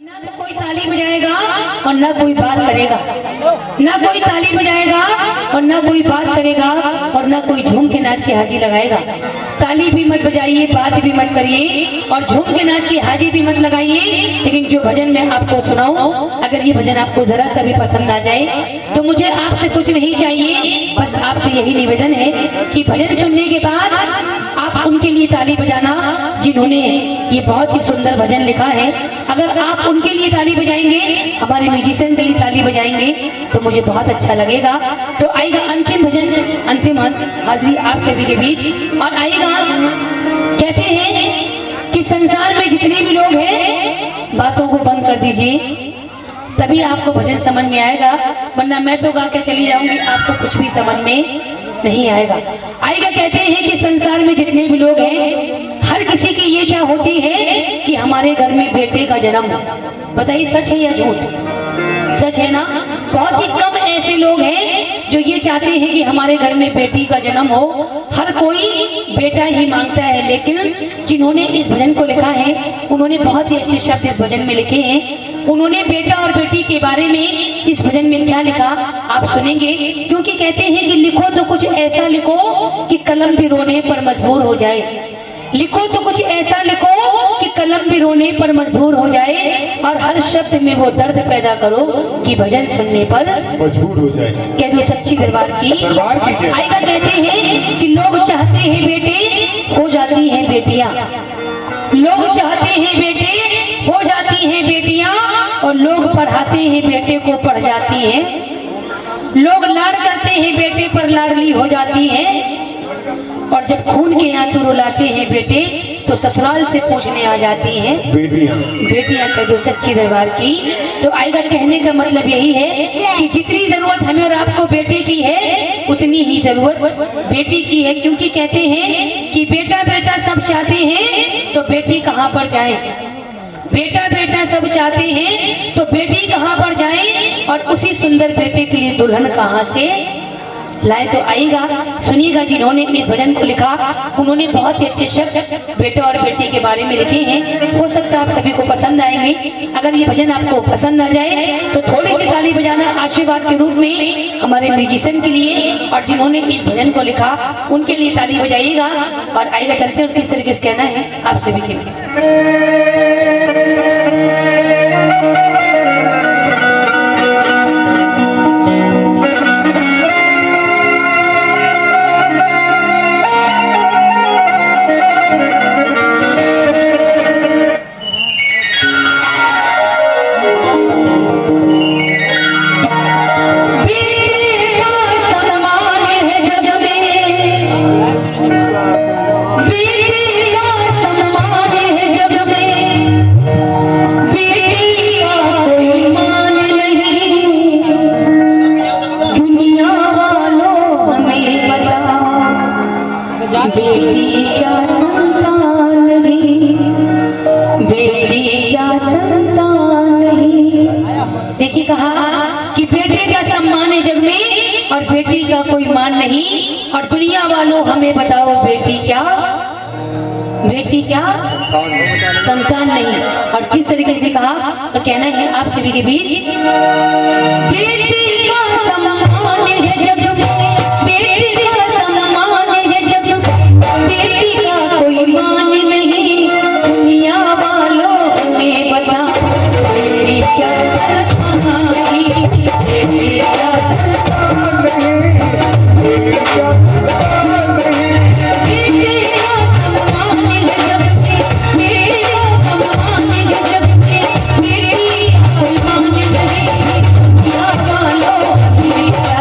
ना तो कोई ताली बजाएगा और ना कोई बात करेगा, ना कोई ताली बजाएगा और ना कोई बात करेगा और ना कोई झूम के नाच की हाजी लगाएगा। ताली भी मत बजाइए, बात भी मत करिए और झूम के नाच की हाजी भी मत लगाइए। लेकिन जो भजन मैं आपको सुनाऊं, अगर ये भजन आपको जरा सा भी पसंद आ जाए तो मुझे आपसे कुछ नहीं चाहिए, बस आपसे यही निवेदन है कि भजन सुनने के बाद आप उनके लिए ताली बजाना जिन्होंने ये बहुत ही सुंदर भजन लिखा है। अगर आप उनके लिए ताली बजाएंगे, हमारे म्यूजिशियन के लिए ताली बजाएंगे तो मुझे बहुत अच्छा लगेगा। तो आएगा अंतिम भजन, अंतिम हाजिरी आप सभी के बीच। और आएगा, कहते हैं कि संसार में जितने भी लोग हैं बातों को बंद कर दीजिए, तभी आपको भजन समझ में आएगा, वरना मैं तो गा के चली जाऊंगी, आपको कुछ भी समझ में नहीं आएगा। आएगा, कहते हैं कि संसार में जितने भी लोग हैं हर किसी की ये चाह होती है कि हमारे घर में बेटे का जन्म हो। बताइए सच है या झूठ? सच है ना। बहुत ही कम ऐसे लोग हैं जो ये चाहते हैं कि हमारे घर में बेटी का जन्म हो। हर कोई बेटा ही मांगता है, लेकिन जिन्होंने इस भजन को लिखा है उन्होंने बहुत ही अच्छे शब्द इस भजन में लिखे हैं। उन्होंने बेटा और बेटी के बारे में इस भजन में क्या लिखा आप सुनेंगे, क्योंकि कहते हैं कि लिखो तो कुछ ऐसा लिखो कि कलम भी रोने पर मजबूर हो जाए। लिखो तो कुछ ऐसा लिखो कि कलम भी रोने पर मजबूर हो जाए, और हर शब्द में वो दर्द पैदा करो कि भजन सुनने पर मजबूर हो जाए। कह दो सच्ची दरबार की आएगा। कहते हैं कि लोग चाहते हैं बेटे, हो जाती हैं बेटियां। लोग चाहते हैं बेटे, हो जाती हैं बेटियां, और लोग पढ़ाते हैं बेटे को, पढ़ जाती हैं। लोग लाड करते हैं बेटे पर, लाडली हो जाती हैं, और जब खून के आंसू रुलाते हैं बेटे तो ससुराल से पूछने आ जाती हैं बेटियां। कह दो सच्ची दरबार की। तो आएगा, कहने का मतलब यही है कि जितनी जरूरत हमें और आपको बेटे की है उतनी ही जरूरत बेटी की है, क्योंकि कहते हैं कि बेटा बेटा सब चाहते हैं तो बेटी कहाँ पर जाए। बेटा बेटा सब चाहते हैं तो बेटी कहाँ पर जाए, और उसी सुंदर बेटे के लिए दुल्हन कहाँ से लाए। तो आएगा, सुनिएगा, जिन्होंने इस भजन को लिखा उन्होंने बहुत ही अच्छे शब्द बेटा और बेटी के बारे में लिखे हैं। हो सकता है आप सभी को पसंद आएंगे। अगर ये भजन आपको पसंद आ जाए तो थोड़ी सी ताली बजाना आशीर्वाद के रूप में हमारे म्यूजिशियन के लिए, और जिन्होंने इस भजन को लिखा उनके लिए ताली बजाइएगा। और आएगा, चलते हैं, किस तरीके से कहना है आप सभी के लिए। बेटी क्या संतान नहीं, बेटी क्या संतान नहीं। देखिए कहा कि बेटे का सम्मान है जग में और बेटी का कोई मान नहीं। और दुनिया वालों हमें बताओ बेटी क्या, बेटी क्या संतान नहीं। और किस तरीके से कहा तो कहना है आप सभी के बीच, बेटी का सम्मान है जग में, बेटी का सम्मान है जग में, बेटी का कोई मान नहीं। दुनिया वालों हमें बता बेटी क्या संतान नहीं, बेटी क्या संतान नहीं, बेटी क्या संतान नहीं। बेटी का सम्मान है जग में, बेटी का सम्मान है जग में, बेटी का कोई मान नहीं। दुनिया वालों हमें क्या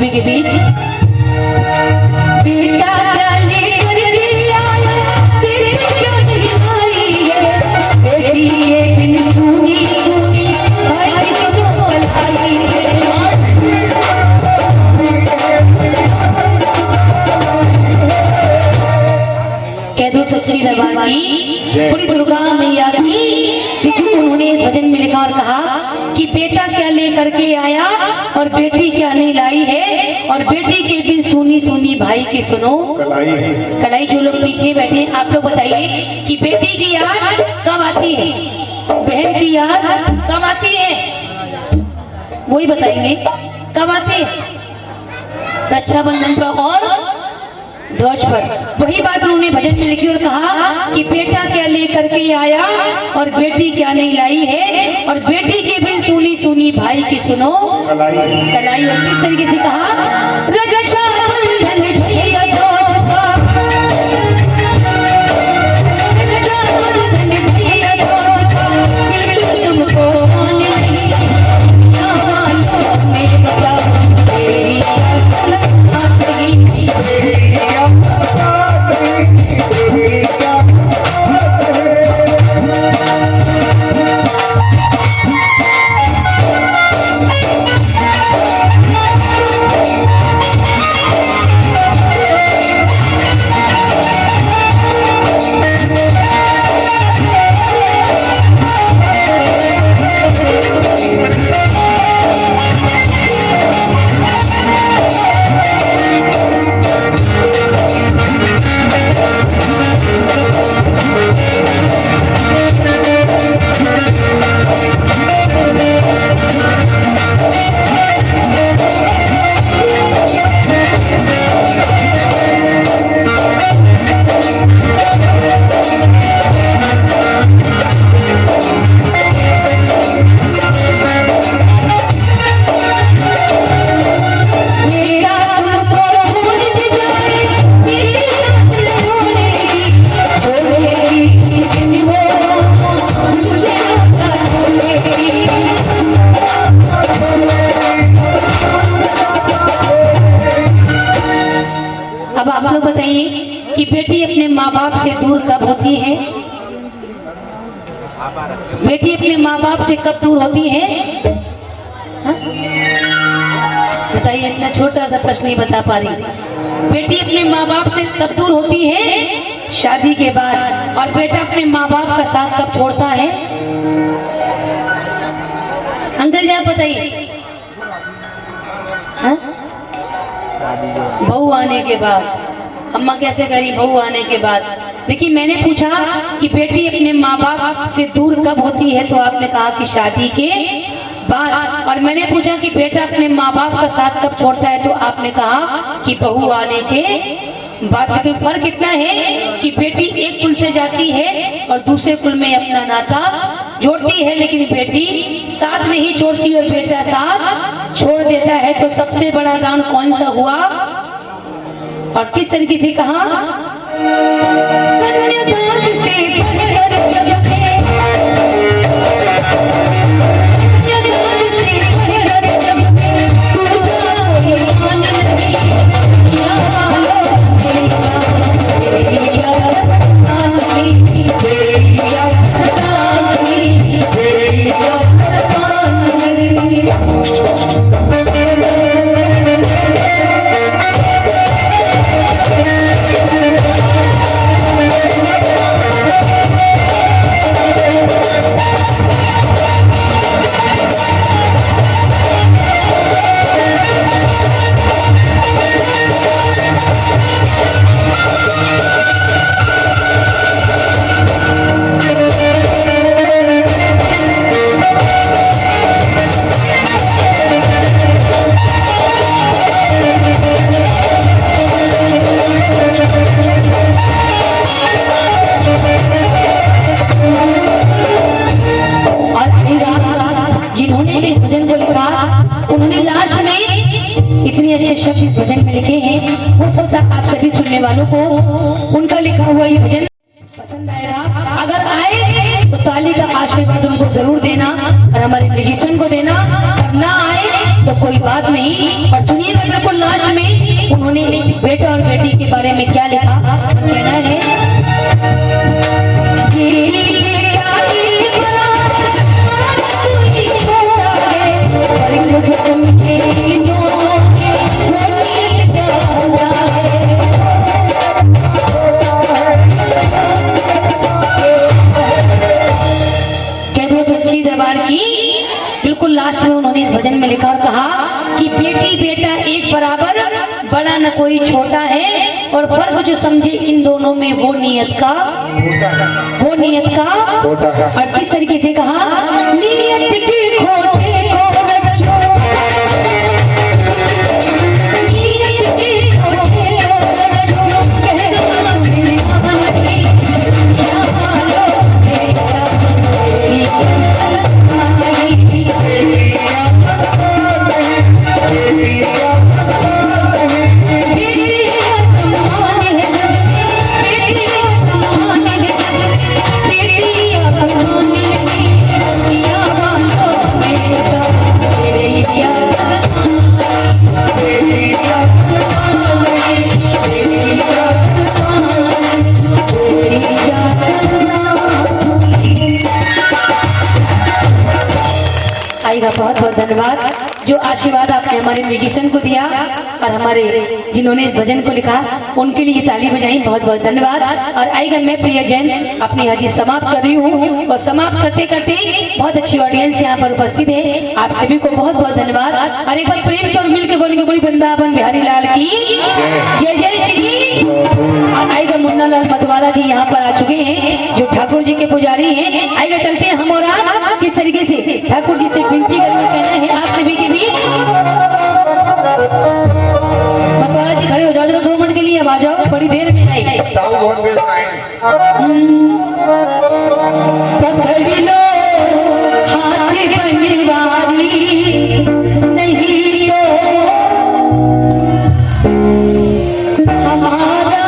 गोपी के बीच। बेटा क्या लेकर के आया, बेटी क्यों नहीं आई है, बेटी ये बिन सुनी सुनी भाई किसको बुलाई है। कह दो सच्ची दरबार की पूरी दुर्गा मैया की। देखो उन्होंने इस भजन में लिखा और कहा कि बेटा क्या लेकर के आया और बेटी क्या नहीं लाई है, और बेटी के भी सुनी सुनी भाई की सुनो कलाई है। कलाई जो लोग पीछे बैठे हैं आप लोग बताइए कि बेटी की याद कब आती है, बहन की याद कब आती है, वही बताएंगे कब आती है, रक्षाबंधन पर और ध्वज पर। वही बात उन्होंने भजन में लिखी और कहा कि बेटा क्या लेकर के आया और बेटी क्या नहीं लाई है, और बेटी की भी सुनी सुनी भाई की सुनो कलाई। और किस तरीके से कहा, रक्षाबंधन भैया ध्वज का, रक्षाबंधन भैया ध्वज का, बिल्कुल तुमको आने नहीं, क्या मालूम मेरे बता तेरी असल आती आप लोग बताइए कि बेटी अपने माँ बाप से दूर कब होती है, बेटी अपने माँ बाप से कब दूर होती है, बताइए, इतना छोटा सा प्रश्न नहीं बता पा रही। बेटी अपने माँ बाप से कब दूर होती है, शादी के बाद। और बेटा अपने माँ बाप का साथ कब छोड़ता है, अंकल जी आप बताइए। बहू आने के बाद। अम्मा कैसे करी, बहू आने के बाद। देखिए मैंने पूछा कि बेटी अपने माँ बाप से दूर कब होती है, तो आपने कहा कि शादी के बाद। और मैंने पूछा कि बेटा अपने माँ बाप का साथ कब छोड़ता है, तो आपने कहा कि बहू आने के बाद। लेकिन फर्क इतना है कि बेटी एक कुल से जाती है और दूसरे कुल में अपना नाता जोड़ती है, लेकिन बेटी साथ नहीं छोड़ती और बेटा साथ छोड़ देता है। तो सबसे बड़ा दान कौन सा हुआ और किस तरीके से कहा, कन्यादान से बढ़कर जग में, कन्यादान से बढ़कर जग में, पूजा कोई मान नहीं, क्या मालूम तेरी आसमान नहीं, तेरी आसमान नहीं, तेरी आसमान नहीं। उन्होंने लास्ट में इतने अच्छे शब्द इस भजन में लिखे हैं, हो सकता है आप सभी सुनने वालों को उनका लिखा हुआ ये भजन पसंद आएगा। अगर आए तो ताली का आशीर्वाद उनको जरूर देना और हमारे म्यूजिशियन को देना, और ना आए तो तो कोई बात नहीं। पर सुनिएगा बिल्कुल लास्ट में उन्होंने बेटे और बेटी के बारे में क्या लिखा। कहना है बिल्कुल लास्ट में उन्होंने इस भजन में लिखा और कहा कि बेटी बेटा एक बराबर, बड़ा न कोई छोटा है, और फर्क जो समझे इन दोनों में वो नियत का और किस तरीके से कहा, नियत के खोटे को रखो, नियत के खोटे को रखो, कहना तुम्हें सामने या मालो बेटा आएगा। बहुत बहुत धन्यवाद जो आशीर्वाद आपने हमारे म्यूजिशियन को दिया और हमारे जिन्होंने इस भजन को लिखा उनके लिए ताली बजाई। बहुत बहुत धन्यवाद। और आएगा मैं प्रिया जैन अपनी हाजिर समाप्त कर रही हूँ और समाप्त करते करते बहुत अच्छी ऑडियंस यहाँ पर उपस्थित है। आप सभी को बहुत बहुत धन्यवाद। और एक बार प्रेम से और मिलकर बोलेंगे बोली वृंदावन बिहारी लाल की जय जय श्री। और आएगा मुन्ना लाल मतवाला जी यहाँ पर आ चुके हैं जो ठाकुर जी के पुजारी हैं। आएगा चलते हैं हम और आप किस तरीके से ठाकुर जी से विनती करके कहना है आप सभी के बीच। मतवाला जी खड़े हो जाओ जरा 2 मिनट के लिए, अब आ जाओ, बड़ी देर में आई। बहुत देर में आए। पकड़ लो हाथ बनवारी नहीं तो हमारा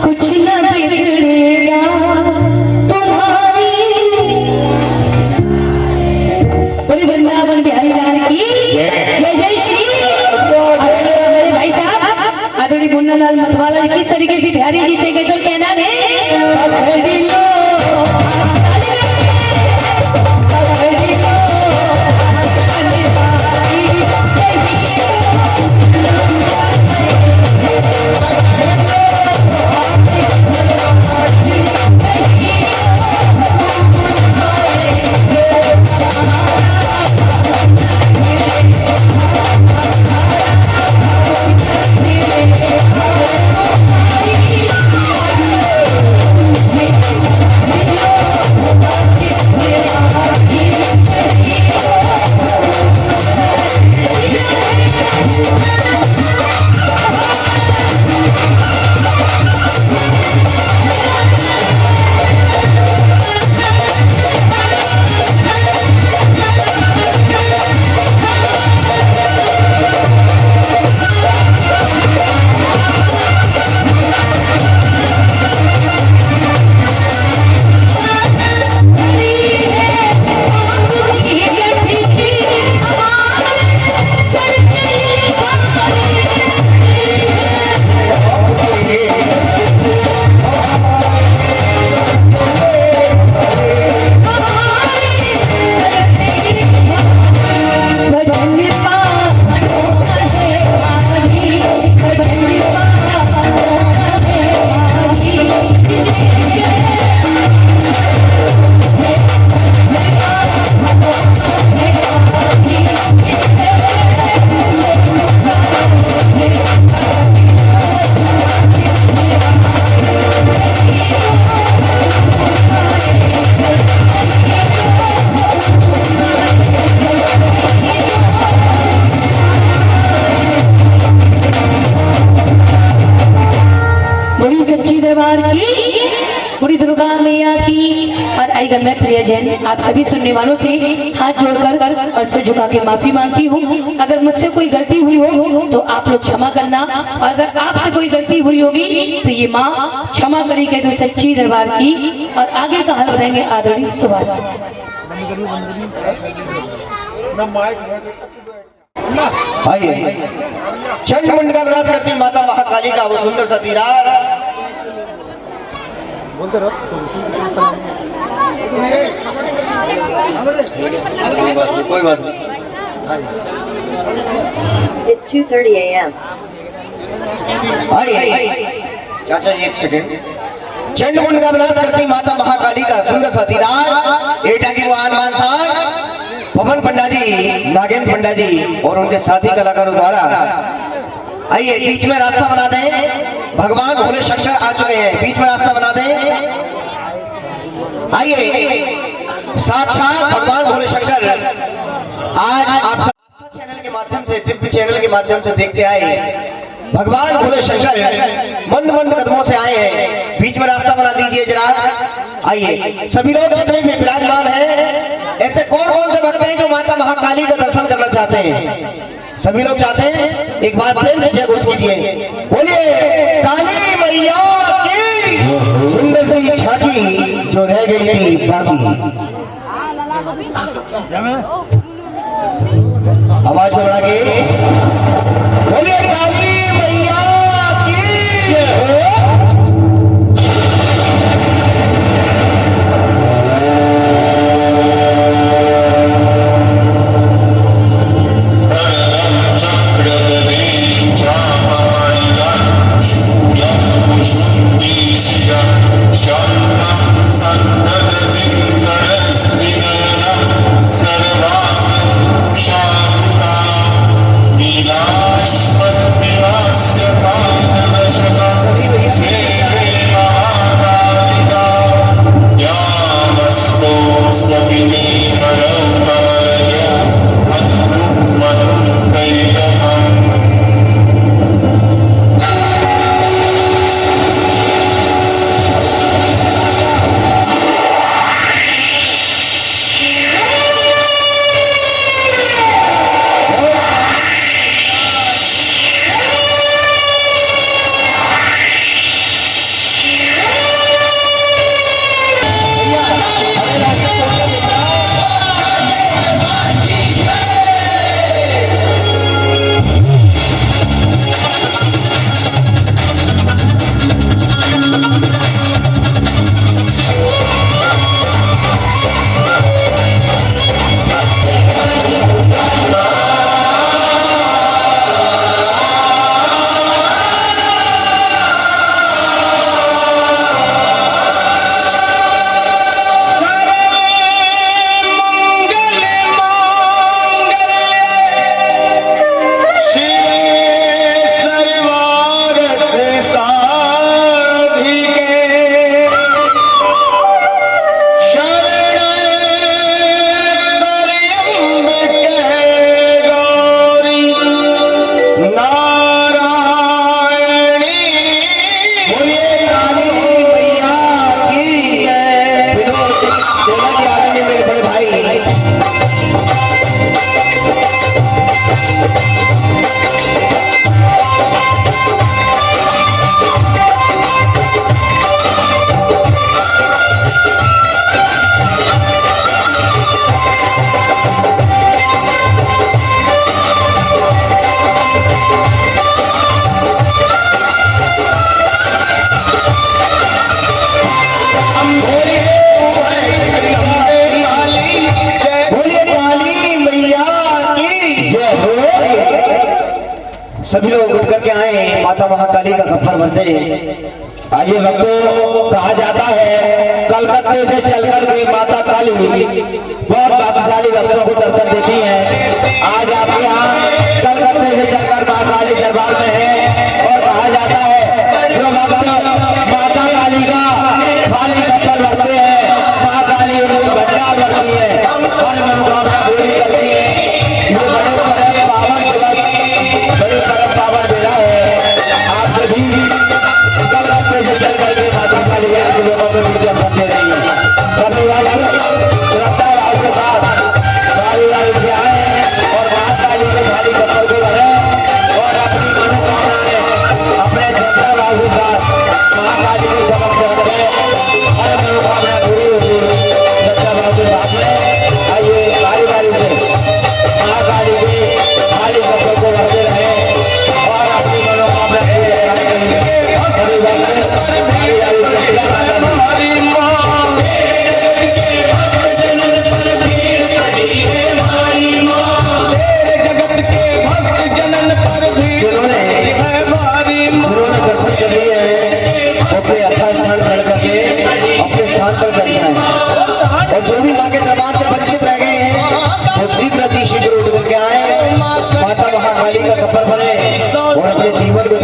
कुछ न बिगड़ेगा तुम्हारी। बोली वृंदावन बिहारी लाल की जय जय श्री। मेरे भाई साहब आदरणीय मुन्ना लाल मतवाला जी किस तरीके से बिहारी जी से कहते कहना है पकड़ लो पूरी दुर्गा मैया की। और आएगा मैं प्रिया जैन आप सभी सुनने वालों से हाथ जोड़कर और सिर झुका के माफी मांगती हूँ। अगर मुझसे कोई गलती हुई हो तो आप लोग क्षमा करना, और अगर आपसे कोई गलती हुई होगी तो ये माँ क्षमा करेगी तो सच्ची दरबार की। और आगे का हाल बताएंगे आदरणीय सुभाष। आइए चंड मुंड का विनाश करती माता महाकाली का वो सुंदर सा दीदार। बोलते रहो कोई बात नहीं। It's 2:30 a.m. आइए चाचा एक सेकेंड। चंड मुंड का विनाश करती माता महाकाली का सुंदर सा दीदार। एटा की वो आन मान पवन पंडा जी, नागेंद्र पंडा जी और उनके साथी कलाकारों द्वारा आइए बीच में रास्ता बना दें। भगवान भोले शंकर आ चुके हैं, बीच में रास्ता बना दें। आइए साक्षात भगवान भोले शंकर आज आप आस्था चैनल के माध्यम से, दिव्य चैनल के माध्यम से देखते आए। भगवान भोले शंकर मंद मंद कदमों से आए हैं, बीच में रास्ता बना दीजिए जरा। आइए सभी लोग जितने भी विराजमान हैं, ऐसे कौन कौन से भक्त हैं जो माता महाकाली का दर्शन करना चाहते हैं? सभी लोग चाहते हैं, एक बार प्रेम से जय घोष कीजिए। बोलिए काली मैया की सुंदर सी झांकी जो रह गई थी बाकी। आवाज को बढ़ा के बोलिए काली मैया की जय हो। सभी लोग उठ करके आए माता महाकाली का गफ्फर भरते। आइए भक्तों, कहा जाता है कलकत्ते से चलकर के माता काली बहुत भाग्यशाली भक्तों को दर्शन देती है। आज आपके यहाँ कलकत्ते से चलकर माँ काली दरबार में है और कहा जाता है जो भक्त माता काली का खाली गफ्फर भरते हैं, माँ काली उनको भंडार भरती है, हर मनोकामना पूरी करती है। ये बड़े बड़े पावन दिवस, बड़े बड़े पावन बेला है। आप कभी कलकत्ते से चल करके माता काली के लोगों को वीडियो बनते रहिए। सभी श्रद्धा भाव के साथ से आए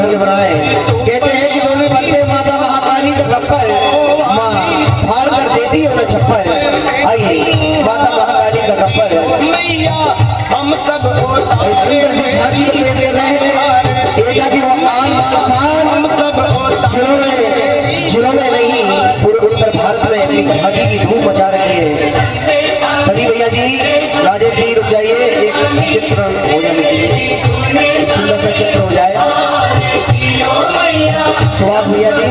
धन्य बनाए। कहते हैं कि डोली बनते माता महाकाली का गप्पर, माँ फाड़ कर देती है उन्हें छप्पर। आइए माता महाकाली का गप्पर हम सब इस सुंदर सी झांकी को पेश कर रहे हैं। एटा की वो आन बान शान जिलों में नहीं पूरे उत्तर भारत में अपनी झांकी की धूम मचा रखी है। सनी भैया जी, राजेश जी रुक जाइए, एक चित्र हो जाने के लिए एक सुंदर सा चित्र हो जाए। सुभाष भैया जी,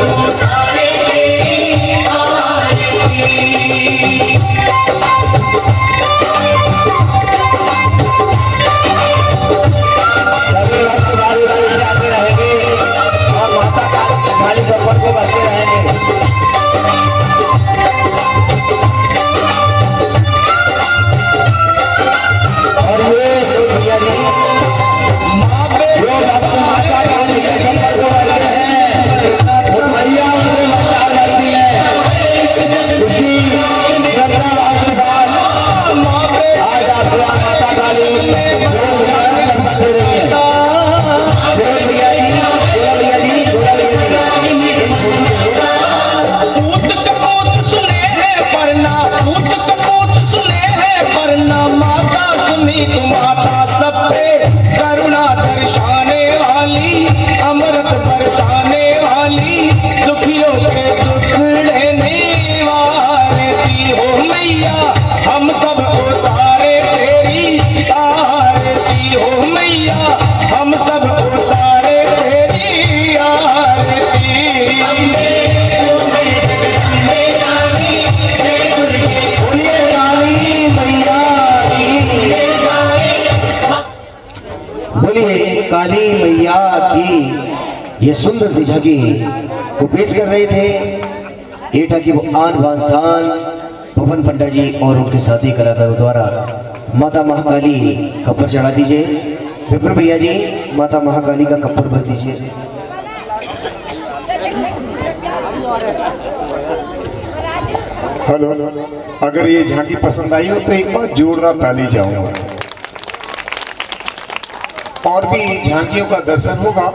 को बढ़ते रहेंगे। और ये भैया जी जो माता काली के गप्पर को बढ़ते हैं, वो भैया उनको ललकार करती है। उसी श्रद्धा भाव के साथ आज आप माता काली दर्शन दे रही है। भैया जी, भैया जी, माता सब पे करुणा दर्शाने वाली, अमृत बरसाने वाली, दुखियों के दुख लेने वाली हो मैया, हम सब उतारे तेरी आरती हो मैया, हम सब उतारे तेरी आरती। बोलिए काली मैया की, बोलिए काली मैया की। ये सुंदर सी झांकी को पेश कर रहे थे एटा की वो आन बान शान पवन पंडा जी और उनके साथी कलाकारों द्वारा। माता महाकाली कप्पर चढ़ा दीजिए। विपिन भैया जी, माता महाकाली का कप्पर भर दीजिए। हेलो, अगर ये झांकी पसंद आई हो तो एक बार जोरदार ताली जाऊंगा। और भी झांकियों का दर्शन होगा।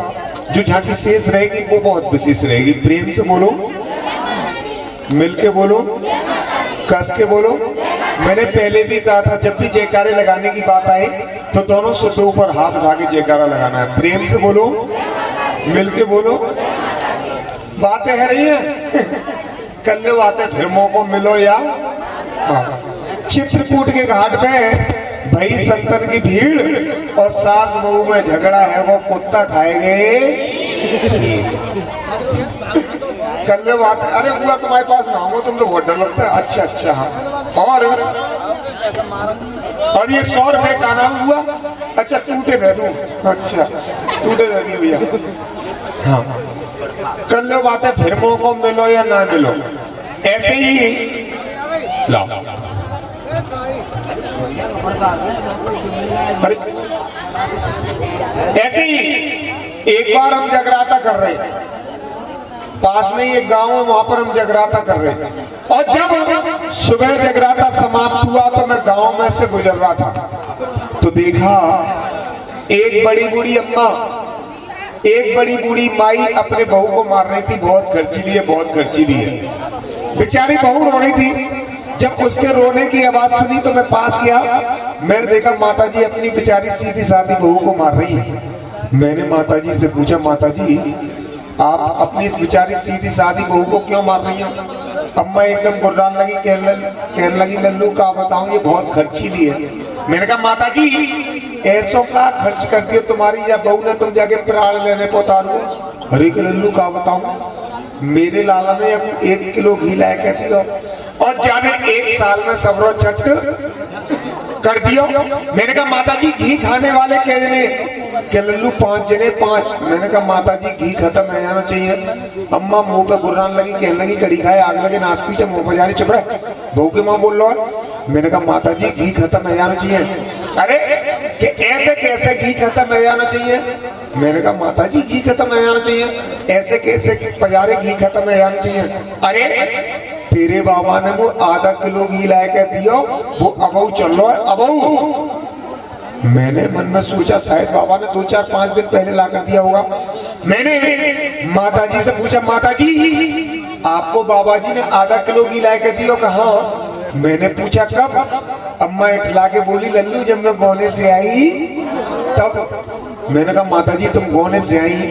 जो झांकी शेष रहेगी वो बहुत विशेष रहेगी। प्रेम से बोलो, मिलके बोलो, कस के बोलो। मैंने पहले भी कहा था, जब भी जयकारे लगाने की बात आए तो दोनों से दो ऊपर हाथ उठा के जयकारा लगाना है। प्रेम से बोलो, मिलके बोलो। बातें है रही है कर लो बातें, फिर मौको मिलो या। हाँ, चित्रकूट के घाट पे भाई संतन की भीड़ और सास बहू में झगड़ा है, वो कुत्ता खाएंगे। कर लो बात। अरे बुआ तुम्हारे पास ना आऊंगा, तुम तो बहुत डर लगता है। अच्छा अच्छा, हाँ। और ये 100 रुपए का नाम हुआ। अच्छा, टूटे दे दूं? अच्छा, टूटे दे दी भैया। हाँ, कर लो बातें, फिर मौको मिलो या ना मिलो। ऐसे ही लाओ। ऐसे ही एक बार हम जगराता कर रहे हैं, पास में ही एक गांव है, वहां पर हम जगराता कर रहे थे। और जब सुबह जगराता समाप्त हुआ तो मैं गांव में से गुजर रहा था तो देखा एक बड़ी बूढ़ी अम्मा, एक बड़ी बूढ़ी माई अपने बहू को मार रही थी। बहुत खर्चीली है, बहुत खर्चीली है। बेचारी बहू रो रही थी। जब उसके रोने की आवाज सुनी तो मैं पास गया। मैंने देखा माताजी अपनी बेचारी सीधी सादी बहू को मार रही है। मैंने माताजी से पूछा, माताजी आप अपनी इस बेचारी सीधी सादी बहू को क्यों मार रही हैं? अम्मा एकदम गुर्रान लगी, कहने लगी, लल्लू का बताऊं, ये बहुत खर्चीली है। मैंने कहा माताजी ऐसो का खर्च करती हो तुम्हारी या बहू ने तुम जाके प्राण लेने को उतारो? अरे के लल्लू का बताऊं, मेरे लाला ने 1 किलो घी लाया कहती हो, और जाने 1 साल में सबरो चट कर दियो। मैंने कहा माताजी घी खाने वाले कह जने? के लल्लू 5 जने 5। मैंने कहा माताजी घी खत्म है जाना चाहिए। अम्मा मुंह पे गुर्रान लगी, कहने लगी कड़ी खाए आग लगे, नाच पीटे, मुंह पे जा रही। चुप रहे, बहू की माँ बोल रहा है। मैंने कहा माताजी घी खत्म है जाना चाहिए। अरे कि ऐसे कैसे घी खत्म है जाना चाहिए? मैंने कहा माताजी घी खत्म है जाना चाहिए, ऐसे कैसे पजारे घी खत्म है जाना चाहिए? अरे तेरे बाबा ने वो आधा किलो घी लाया कह दियो, वो अबऊ चल रहा है, अबऊ। मैंने मन में सोचा शायद बाबा ने 2, 4, 5 दिन पहले ला कर दिया होगा। मैंने माता जी से पूछा, माता जी आपको बाबा जी ने आधा किलो घी ला के दियो? कहा। मैंने पूछा कब? अम्मा इठला के बोली, लल्लू जब मैं गोने से आई तब। मैंने कहा माता जी तुम गोने से आई,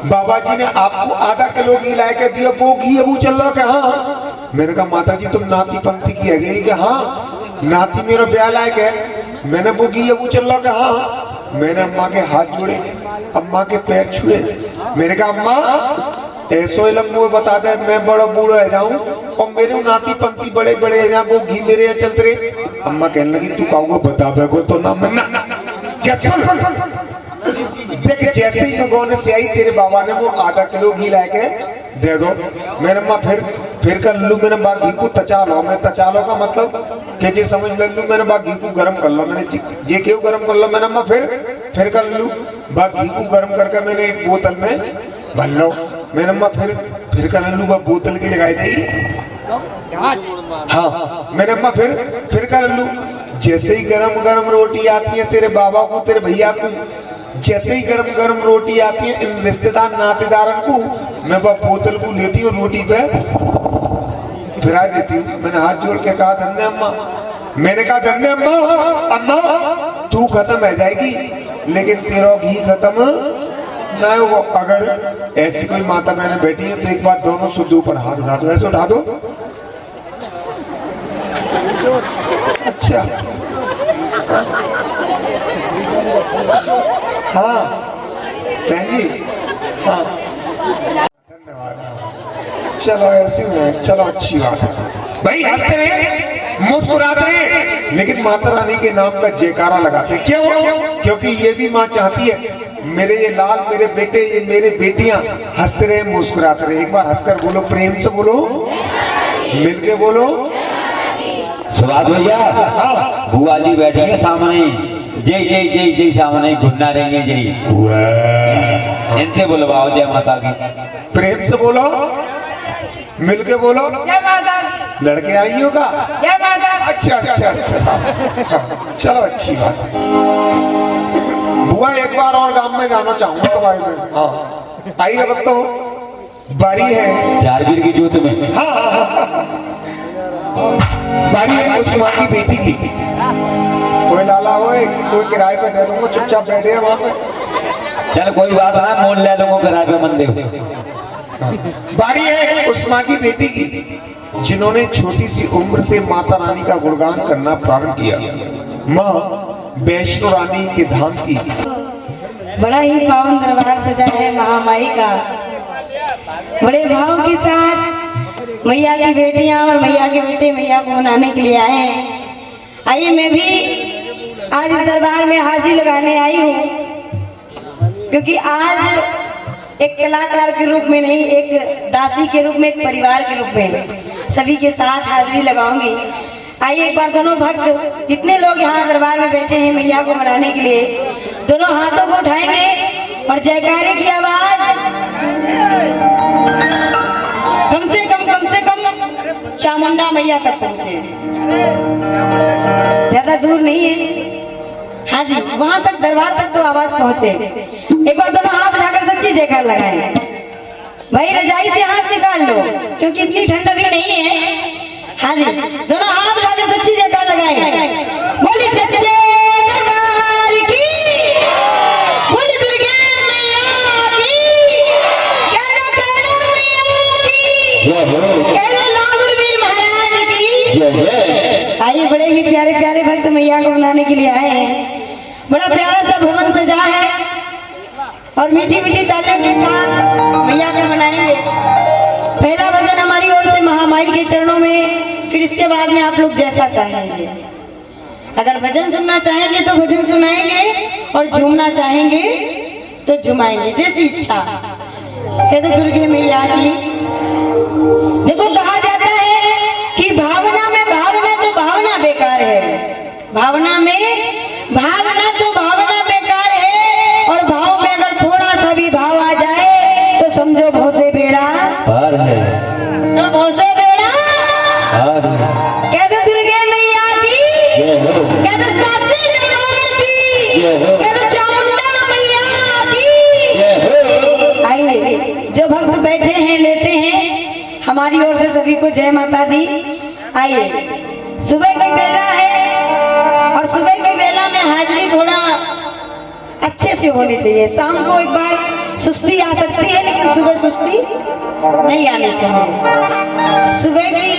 बाबा जी ने आपको आधा किलो घी ला के दिया, वो घी अबू चल रहा? कहा। मैंने कहा माता जी तुम नाती पंक्ति की है गई? हाँ नाती मेरा ब्याह लायक है। मैंने वो घी अबू चल रहा? कहा। मैंने अम्मा के हाथ जोड़े, अम्मा के पैर छुए। मैंने कहा अम्मा ऐसो इलम मुझे बता दे, मैं बड़ा बूढ़ा है जाऊं और मेरे नाती पंक्ति बड़े बड़े है, वो घी मेरे यहाँ चलते रहे। अम्मा कहने लगी तू कहूँगा बता बेगो तो ना मैं क्या सुन। देख जैसे ही मैं गोने से आई तेरे बाबा ने वो आधा किलो घी ला के दे दो। मैंने अम्मा फिर कर लू, मैंने बाग घी को तचा लो। मैं तचा लो का मतलब कि जी समझ ले लू, मैंने बाग घी को गर्म कर लो। मैंने जे क्यों गर्म कर लो? मैंने अम्मा फिर कर लू, बाग घी को गर्म करके मैंने एक बोतल में भर लो। मैंने अम्मा फिर कर लू, बाग बोतल की लगाई दी। हाँ मैंने अम्मा फिर कर लू। जैसे ही गरम गरम रोटी आती है तेरे बाबा को तेरे भैया को, जैसे ही गरम गरम रोटी आती है इन रिश्तेदार नातेदारों को, मैं वह बोतल को लेती हूँ रोटी पे फिरा देती हूँ। मैंने हाथ जोड़ के कहा धन्य अम्मा। मैंने कहा धन्य अम्मा, अम्मा तू खत्म हो जाएगी लेकिन तेरा घी खत्म ना हो। अगर ऐसी कोई माता बहन बैठी है तो एक बार दोनों शुद्ध ऊपर हाथ उठा दो, ऐसे उठा दो। अच्छा हाँ बहन जी, हाँ धन्यवाद। चलो ऐसी है, चलो अच्छी बात है भाई। हंसते रहे मुस्कुराते रहे लेकिन माता रानी के नाम का जयकारा लगाते। क्यों? क्योंकि ये भी माँ चाहती है मेरे ये लाल मेरे बेटे ये मेरे बेटियां हंसते रहे मुस्कुराते रहे। एक बार हंसकर बोलो, प्रेम से बोलो, मिलके बोलो। सुभाष भैया बुआ जी बैठी है सामने, जय जय जय जय सामने घुटना रहेंगे जय। इनसे बुलवाओ जय माता की। प्रेम से बोलो, मिलके बोलो। जय माता की। लड़के आई होगा? जय माता की। अच्छा अच्छा अच्छा हाँ, चलो अच्छी बात है। बुआ एक बार और गांव में जाना चाहूंगा तो भाई में। हाँ आइए अब तो बारी है चारवीर की जोत में। हाँ बारी है उस्मान की बेटी की। कोई लाला हो कोई किराए पे दे दूंगा, चुपचाप बैठे हैं वहां पे। चल कोई बात ना, मोल ले दूंगा किराए पे मंदिर। बारी है उस्मान की बेटी की जिन्होंने छोटी सी उम्र से माता रानी का गुणगान करना प्रारंभ किया। माँ वैष्णो रानी के धाम की। बड़ा ही पावन दरबार सजा है महामाई का। बड़े भाव के साथ मैया की बेटियां और मैया के बेटे मैया को मनाने के लिए आए हैं। आइए मैं भी आज इस दरबार में हाजिरी लगाने आई हूँ, क्योंकि आज एक कलाकार के रूप में नहीं, एक दासी के रूप में, एक परिवार के रूप में सभी के साथ हाजिरी लगाऊंगी। आइए एक बार दोनों भक्त जितने लोग यहाँ दरबार में बैठे हैं मैया को मनाने के लिए, दोनों हाथों को उठाएंगे और जयकारे की आवाज कम से कम चामुंडा मैया तक पहुँचे। ज्यादा दूर नहीं है, हाँ जी वहां तक दरबार तक तो आवाज पहुँचे। एक बार दोनों हाथ उठाकर सच्ची जयकार लगाए। भाई रजाई से हाथ निकाल लो क्योंकि इतनी ठंड भी नहीं है। हाँ जी दोनों हाथ उठाकर सच्ची जयकार लगाए। बोली सच्चे दरबार की, बोली दुर्गा मैया की, कैला मैया की, कैला लालवीर महाराज की जय जय। आइए बड़े ही प्यारे प्यारे भक्त मैया को मनाने के लिए आए हैं। बड़ा प्यारा सा भवन सजा है और मीठी मीठी तालियों के साथ मैया को मनाएंगे। पहला भजन हमारी ओर से महामाई के चरणों में, फिर इसके बाद में आप लोग जैसा चाहेंगे। अगर भजन सुनना चाहेंगे तो भजन सुनाएंगे और झूमना चाहेंगे तो झुमाएंगे, जैसी इच्छा। कहते दुर्गे मैया की। देखो कहा जाता है कि भावना में भावना तो भावना बेकार है, भावना में भावना तो भावना बेकार है, और भाव में अगर थोड़ा सा भी भाव आ जाए तो समझो भव से बेड़ा पार है, तो भव से बेड़ा पार है। कहते दुर्गे मैया की, जय हो, कहते साचे दरबार की, जय हो, कहते चामुंडा मैया की। जय हो। आइए हमारी ओर से सभी को जय माता दी। आइए, सुबह की बेला है और सुबह की बेला में हाजिरी थोड़ा अच्छे से होनी चाहिए। शाम को एक बार सुस्ती आ सकती है, लेकिन सुबह सुस्ती नहीं आनी चाहिए। सुबह की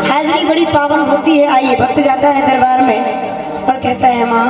हाजिरी बड़ी पावन होती है। आइए, भक्त जाता है दरबार में और कहता है माँ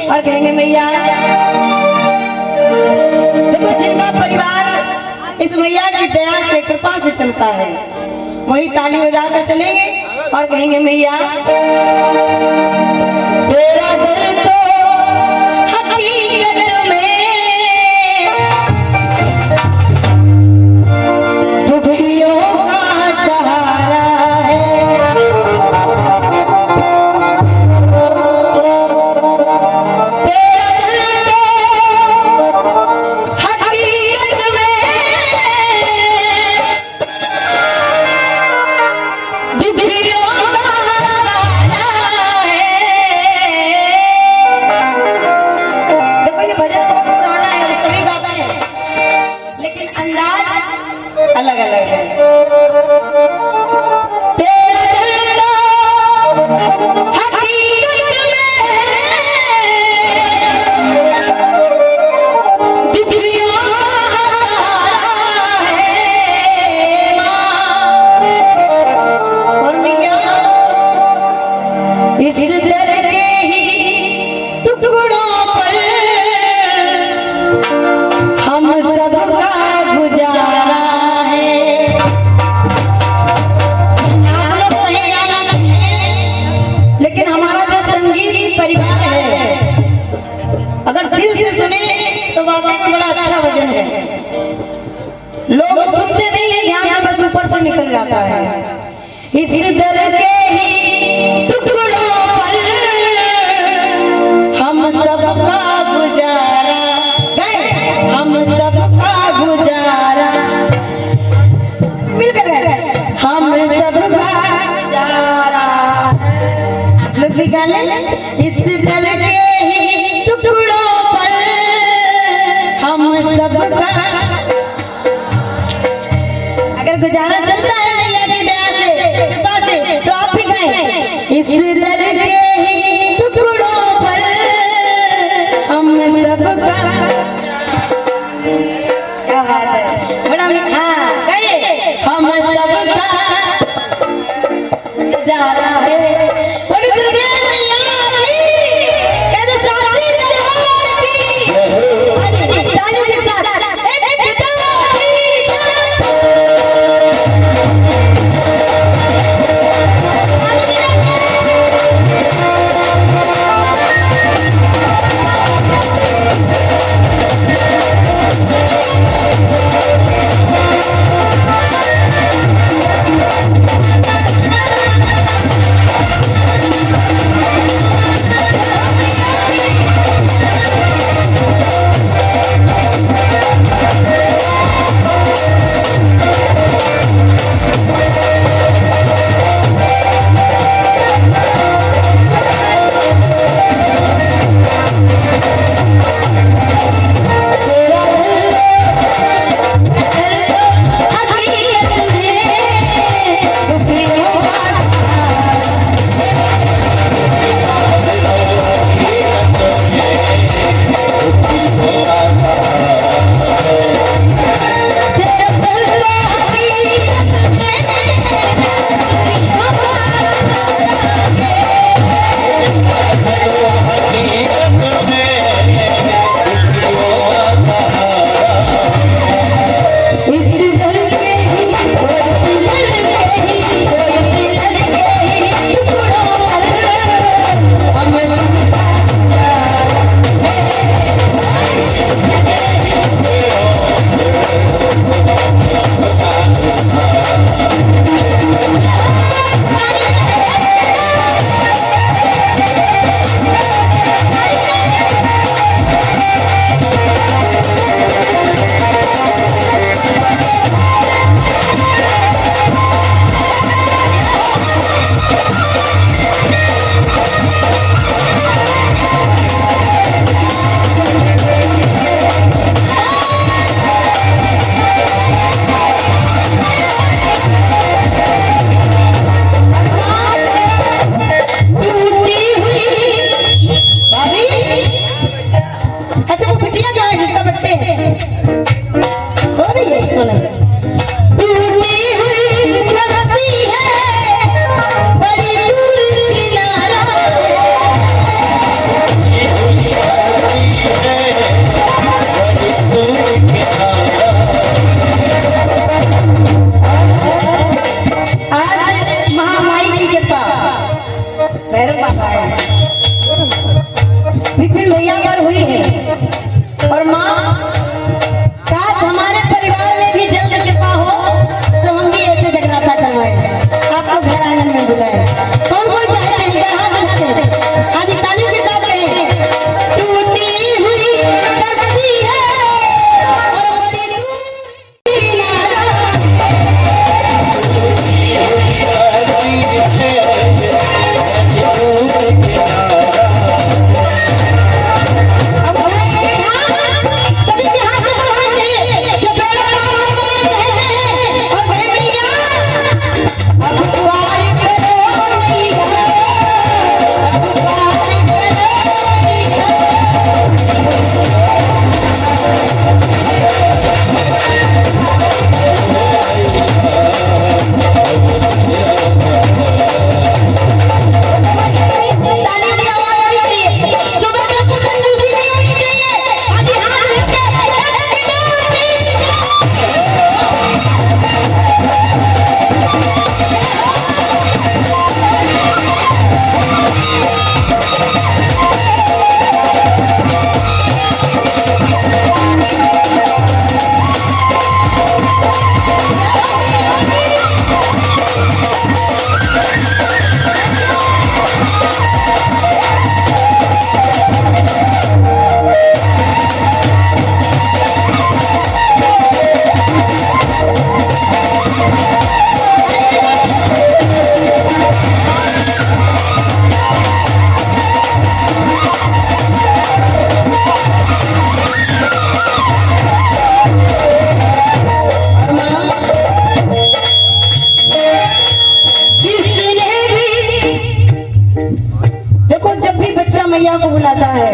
और कहेंगे मैया। देखो, जिनका परिवार इस मैया की दया से कृपा से चलता है, वही ताली बजाकर चलेंगे और कहेंगे मैया तेरा दिल तो हकीकत में दुखियों का सहारा है। अलग अलग है। तेरा दिल तो हकीकत में दुखियों का सहारा है और मैया इस दर के ही टुकड़ों पर हम सबका गुजारा। लेकिन हमारा जो संगीत परिवार है, अगर दिल से सुने तो वाकई में बड़ा अच्छा भजन है। लोग सुनते नहीं है ध्यान से, बस ऊपर से निकल जाता है। इस दर के ही टुकड़ों पर हम सबका गुजारा, हम सबका गुजारा मिलकर हम सबका गुजारा। लोग भी गा ले। इस दर के ही टुकड़ों पर हम सबका, अगर गुजारा चलता है मैया की दया से कृपा से तो आप भी गाएं। इस दर के ही टुकड़ों पर हम सबका, क्या बात है, बड़ा हाँ गाइए। हम सबका गुजारा है। ताली के साथ सुने। टूटी हुई बस्ती है, बड़ी दूर किनारा। आज महामाई की कृपा भैरव बाबा है, विपिन भैया पर हुई है। और माँ, काश हमारे परिवार में भी जल्द कृपा हो तो हम भी ऐसे जगराता करवाएं, आपको घर आंगन में बुलाएं। कौन कौन चाहते हैं इधर हाथ उठा दें, आज तालियों के साथ कहें। टूटी हुई बस्ती है और बड़ी दूर किनारा। अब उठाएंगे हाथ, सभी के हाथ में बढ़ाने चाहिए, जो पैरों पर मारना चाहते हैं। और कहें भैया, अब पार करो मैया, अब पार करो मैया। ताली की आवाज आनी चाहिए, सुबह में कुछ कंजूसी नहीं होनी चाहिए। आधी हाथ लेके जिसने भी देखो, जब भी बच्चा मैया को बुलाता है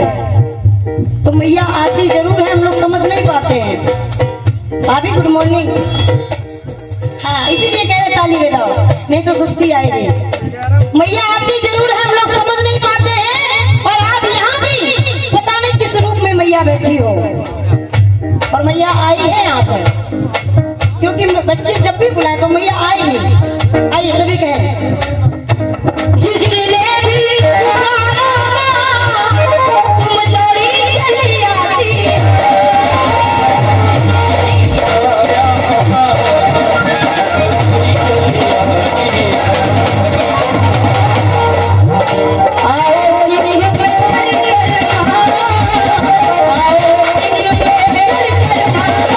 तो मैया आती जरूर है, हम लोग समझ नहीं पाते हैं। भाभी गुड मॉर्निंग। हाँ, इसीलिए कह रहे ताली बजाओ, नहीं तो सुस्ती आएगी। मैया आती जरूर है, हम लोग समझ नहीं पाते हैं। और आज यहाँ भी पता नहीं किस रूप में मैया बैठी हो, और मैया आई है यहाँ पर, क्योंकि बच्चे जब भी बुलाए तो मैया आई नहीं। आइए सभी कहें, जिसने भी पुकारा तुम दौड़ी चली आती। आओ सिंह पे चढ़कर भागो, आओ सिंह पे चढ़कर भागो।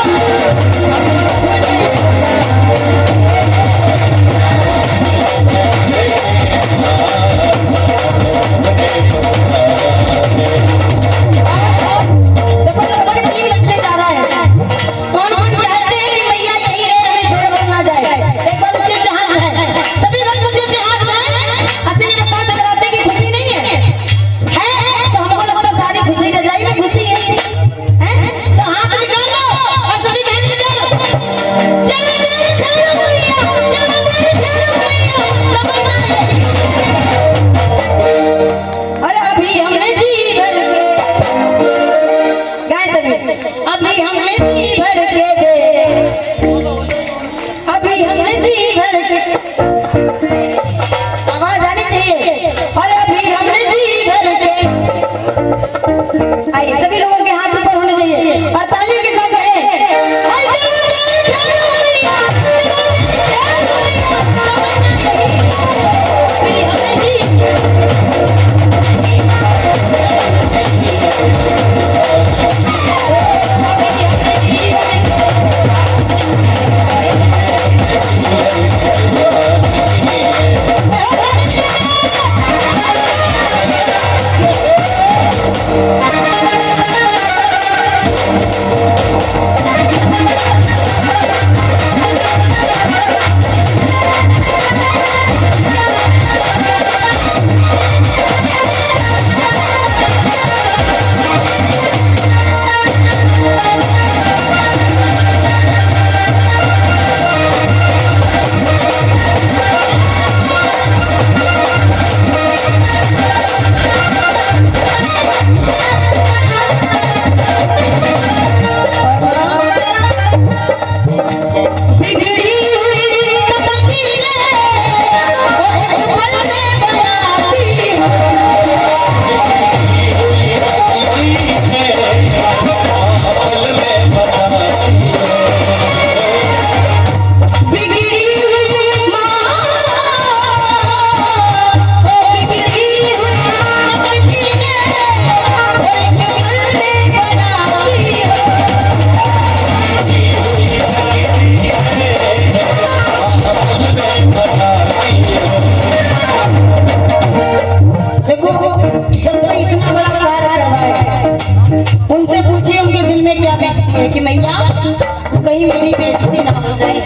मेरी बेइज्जती ना हो जाए।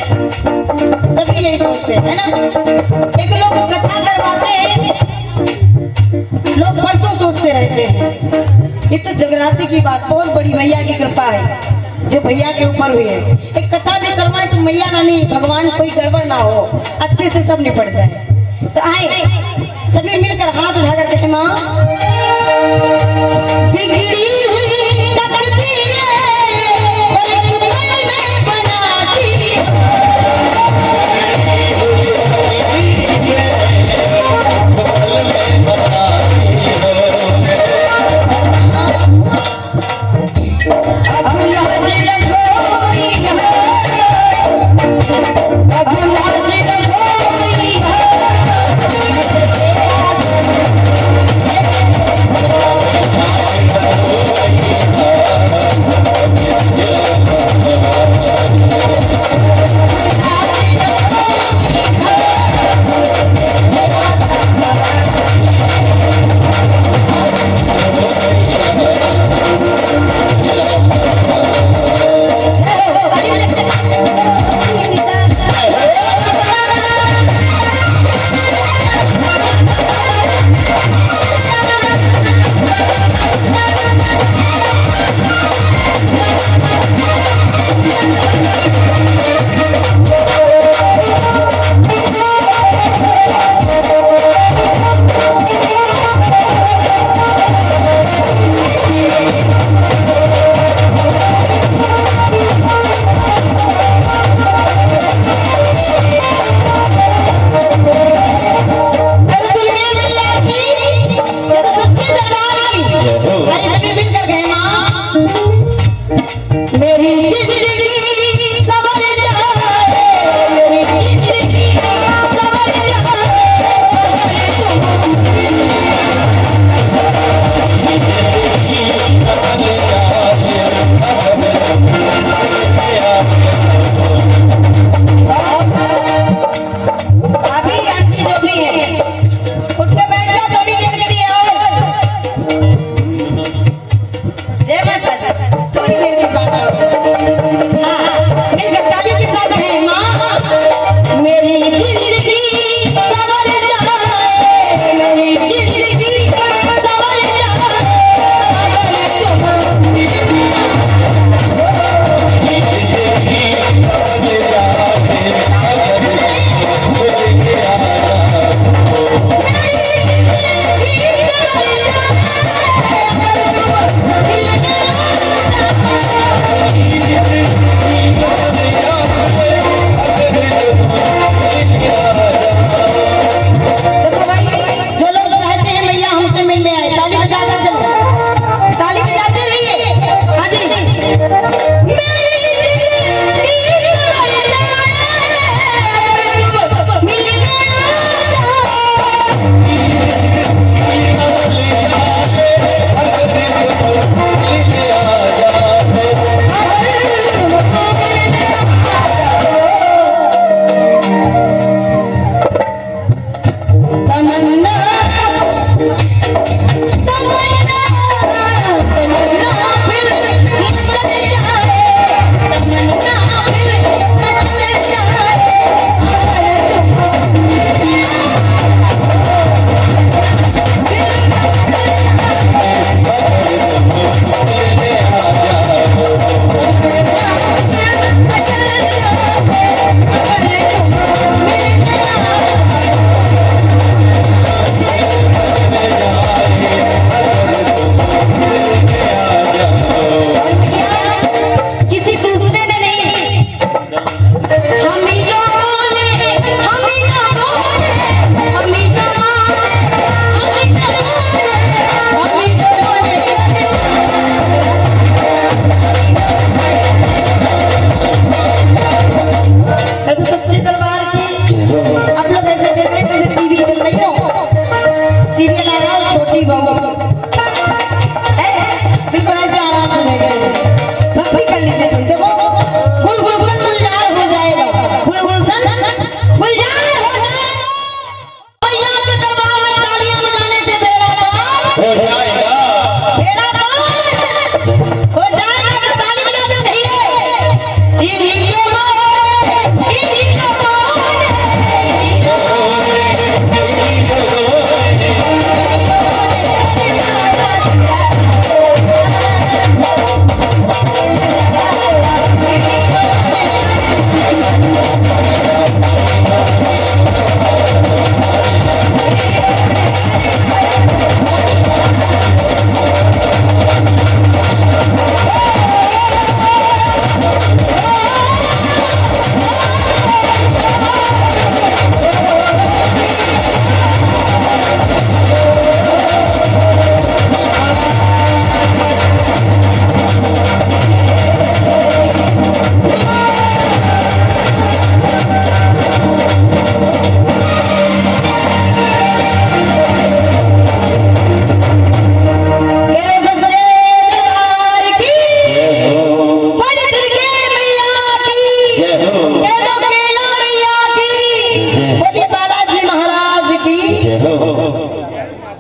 सभी यही सोचते हैं ना। एक लोग कथा करवाते हैं, लोग परसों सोचते रहते हैं। ये तो जगराती की बात, बहुत बड़ी मैया की कृपा है जो भैया के ऊपर हुई है। एक कथा भी करवाए तो मैया रानी भगवान कोई गड़बड़ ना हो, अच्छे से सब निपट जाए। तो आए सभी मिलकर हाथ उठाकर कहे माँ बिगड़ी हुई तकदीरें एक पल में बनाती हो।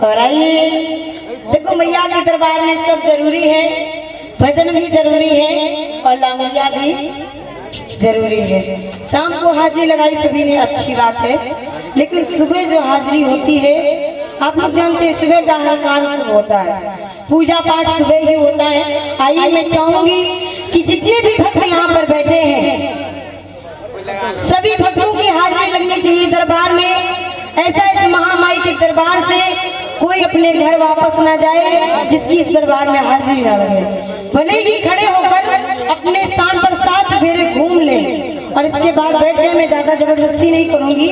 और आइए, देखो मैया के दरबार में सब जरूरी है, भजन भी जरूरी है और लांगड़िया भी जरूरी है। शाम को हाजिरी लगाई सभी ने, अच्छी बात है, लेकिन सुबह जो हाजिरी होती है, आप लोग जानते हैं सुबह का हर कार्य शुभ होता है, पूजा पाठ सुबह ही होता है। आइए मैं चाहूंगी कि जितने भी भक्त यहाँ पर बैठे हैं, सभी भक्तों की हाजिरी लगनी चाहिए दरबार में। ऐसा इस महामाई के दरबार से कोई अपने घर वापस ना जाए जिसकी इस दरबार में हाजिरी ना लगे। भले ही खड़े होकर अपने स्थान पर 7 फेरे घूम ले और इसके बाद बैठ जाए, मैं ज्यादा जबरदस्ती नहीं करूंगी।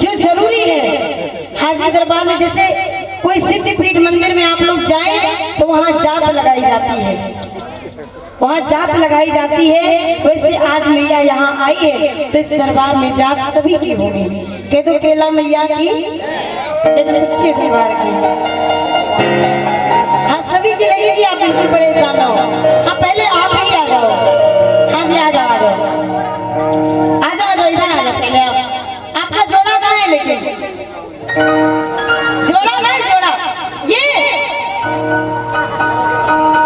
जो जरूरी है हाजिरी दरबार में, जैसे कोई सिद्धपीठ मंदिर में आप लोग जाएं तो वहाँ जात लगाई जाती है, वहाँ जात लगाई जाती है, वैसे आज मैया यहाँ आई है तो इस दरबार में जात सभी की होगी। कह दो केला मैया की, कह दो सच्चे दरबार की। हाँ सभी की लगेगी, आप बिल्कुल परेशान ना हो। हाँ पहले आप ही आ जाओ। हाँ जी आ जाओ आ जाओ आ जाओ आ जाओ, इधर आ जाओ पहले आप। आपका जोड़ा कहाँ है? लेकिन जोड़ा नहीं, जोड़ा ये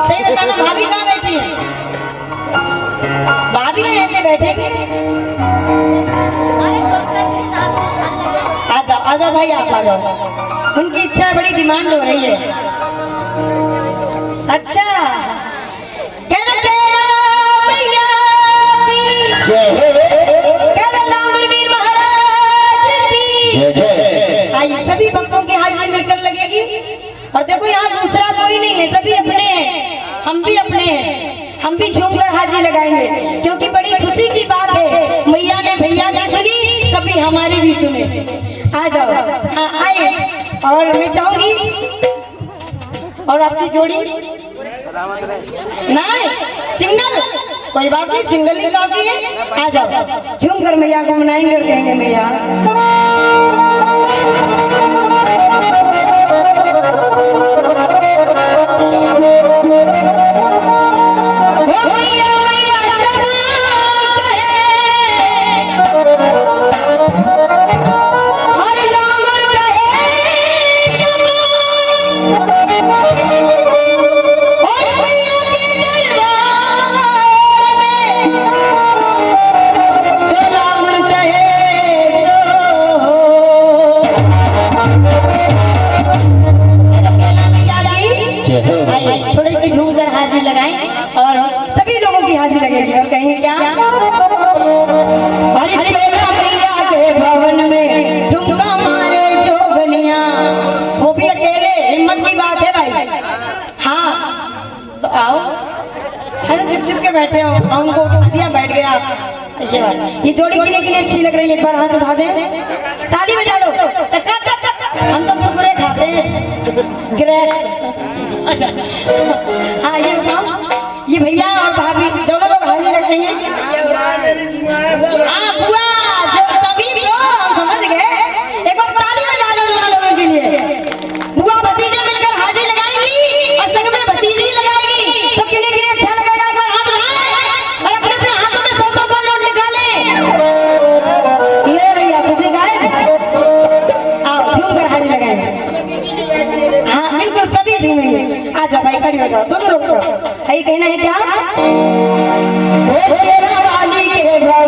सही बताना, भाभी कहाँ बैठी है? भाभी ऐसे बैठेंगे? आ जाओ भाई, आप आ जाओ। उनकी इच्छा बड़ी डिमांड हो रही है। अच्छा कहना मैया की जय हो, कहना लांगड़वीर महाराज की जय जय। आइए सभी भक्तों की हाजिरी मिलकर लगेगी। और देखो यहाँ दूसरा कोई नहीं है, सभी अपने हैं, हम भी अपने हैं, हम भी झूमकर हाजिरी लगाएंगे, क्योंकि बड़ी खुशी की बात है मैया ने भैया की सुनी, कभी हमारी भी सुने। आ जाओ, आए। और मैं चाहूंगी, और आपकी जोड़ी नहीं सिंगल, कोई बात नहीं, सिंगल ही काफी है। आ जाओ, झूमकर मैया को मनाएंगे और कहेंगे मैया थोड़ी सी झूमकर हाजिरी लगाएं और सभी लोगों की हाजिरी लगेगी और कहें क्या? अरे केला मैया के भवन में ठुमका मारे जोगनिया, वो भी अकेले, हिम्मत की बात है भाई। हाँ तो आओ, अरे चुप चुप के बैठे हो, उनको उठा दिया, बैठ गए आप। ये जोड़ी कितनी कितनी अच्छी लग रही है, एक बार हाथ उठा दे, ताली बजा दो। हम तो कुरकुरे खाते हैं ग्रेट। अच्छा हाँ ये बताओ, ये भैया और भाभी दोनों लोग हाजिर रखेंगे? हाँ बुआ, जो तभी तो हम समझ गए। एक बार ताली बजा दो दोनों लोगों के लिए। बुआ भतीजे मिलकर हाजिर लगाएंगी और संग में भतीजी लगाएगी, तो किन्हें किन्हें अच्छा लगेगा? एक बार हाथ उठाएं और अपने अपने हाथों में 100 का नोट निकालें। ये भैया खुशी का है, आओ झूमकर हाजिर लगाएंगे। हाँ बिल्कुल सभी झूमेंगे। आजा भाई खड़ी हो जाओ, दोनों लोग। यही कहना है क्या? ओ शेरा वाली के घर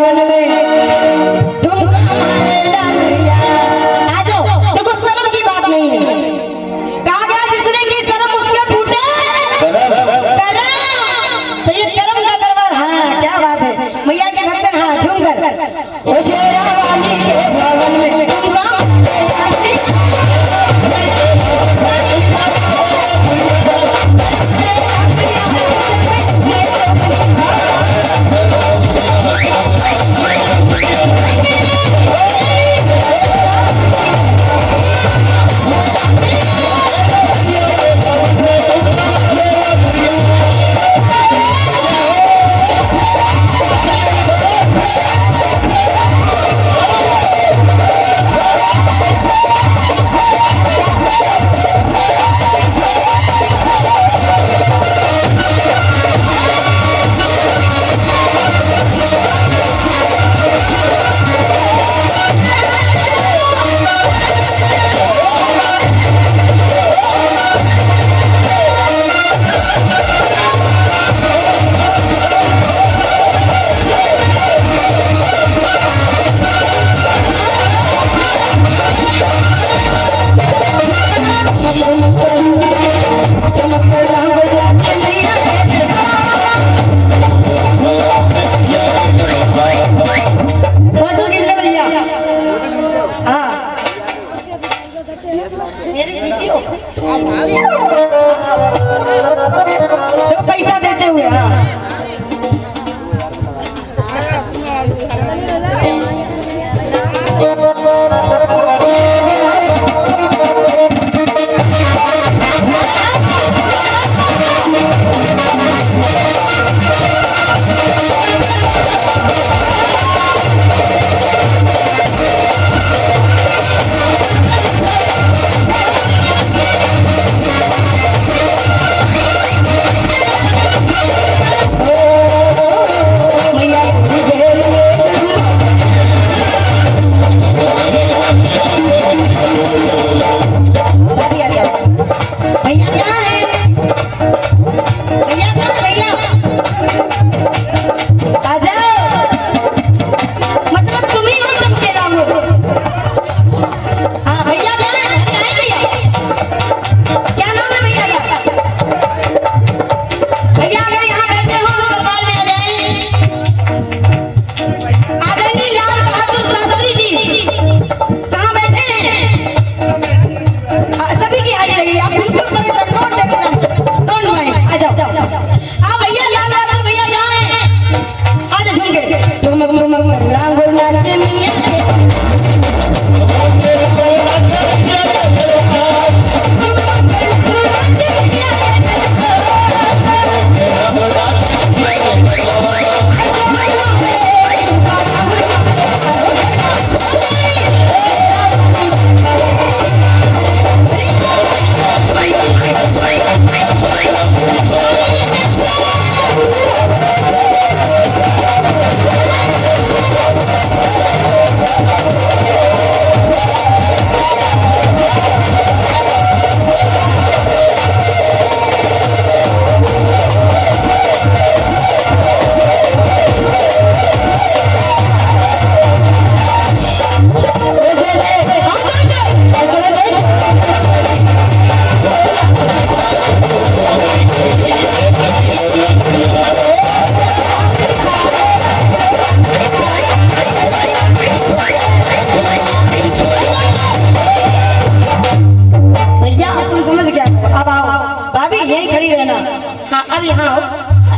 ओ शेरा वाली के भवन में गंगा देखो पैसा देते हुए हाँ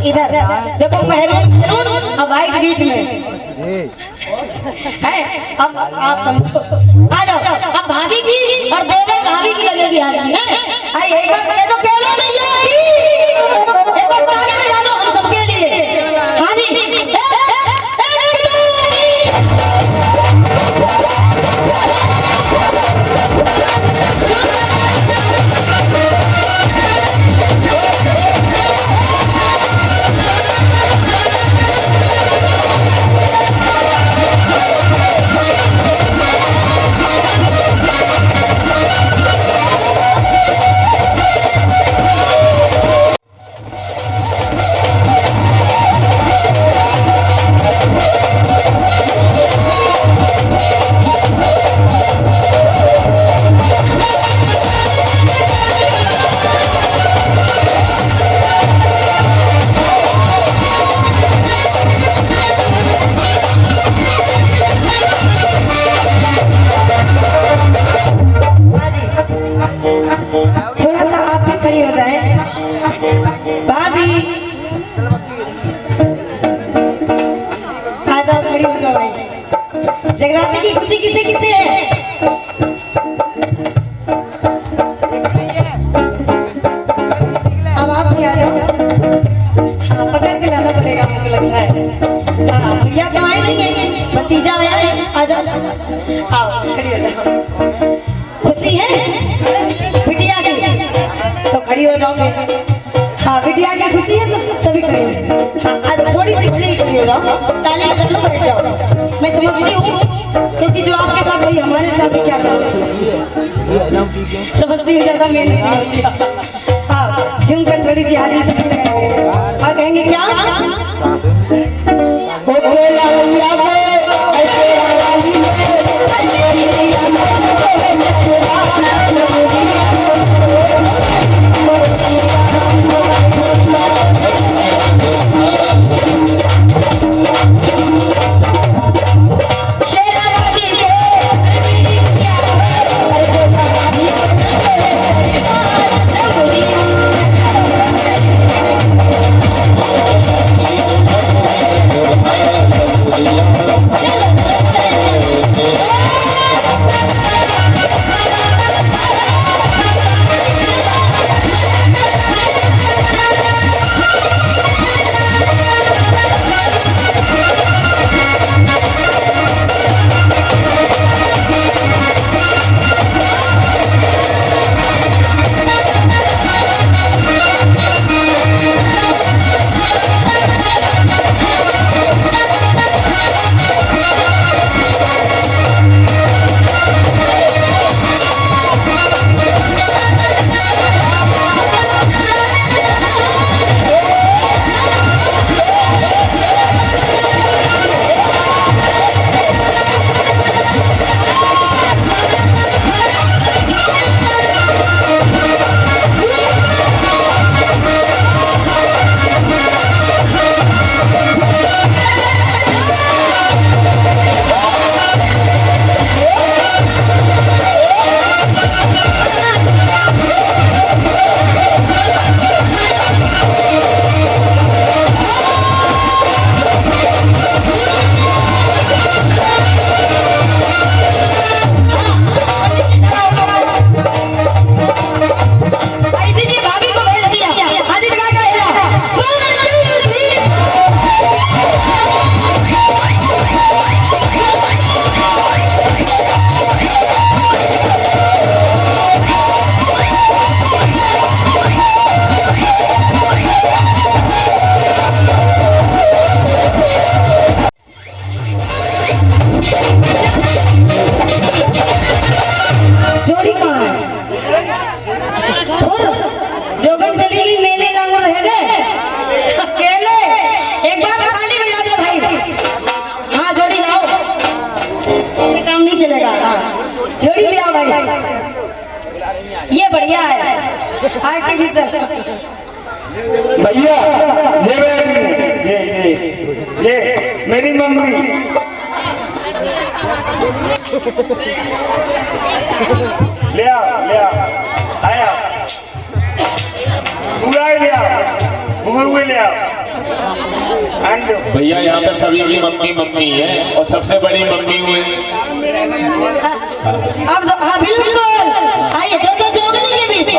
इधर देखो मेहरून और व्हाइट बीच में है। अब आप समझो, आ जाओ। अब भाभी की और देवर भाभी की लगेगी आज आई एक बार कह दो केले नहीं आएगी, एक बार ताली बजा दो हम सबके लिए। हाँ जी जाओ खड़ी हो जाओ भाई। जगराते की खुशी किसे किसे है? अब आप भी आ जाओ। हाँ, पकड़ के लाना पड़ेगा मुझे लगता है। हाँ, भैया तो आए नहीं है, भतीजा आया है। आ जाओ, आओ खड़ी हो जाओ। खुशी है बिटिया की तो खड़ी हो जाओ फिर। हाँ, बिटिया की खुशी है तो सभी खड़ी हो। हाँ, आज थोड़ी सी खुली खड़ी हो जाओ, ताली बजा लो, बैठ जाओ। मैं समझती हूँ क्योंकि जो आपके साथ वही हमारे साथ भी क्या करो, समझती हूँ ज्यादा मेहनत नहीं होती। हाँ, झुमकर थोड़ी सी हाजिरी से लगाएंगे और कहेंगे क्या ये बढ़िया है आर्टिफिशियल। भैया जे जे मेरी मम्मी ले आओ आया पूरा ले आओ ले आओ। भैया यहाँ पे सभी की मम्मी है और सबसे बड़ी मम्मी हुई। अब हाँ बिल्कुल आइए दो जोड़ने के बीच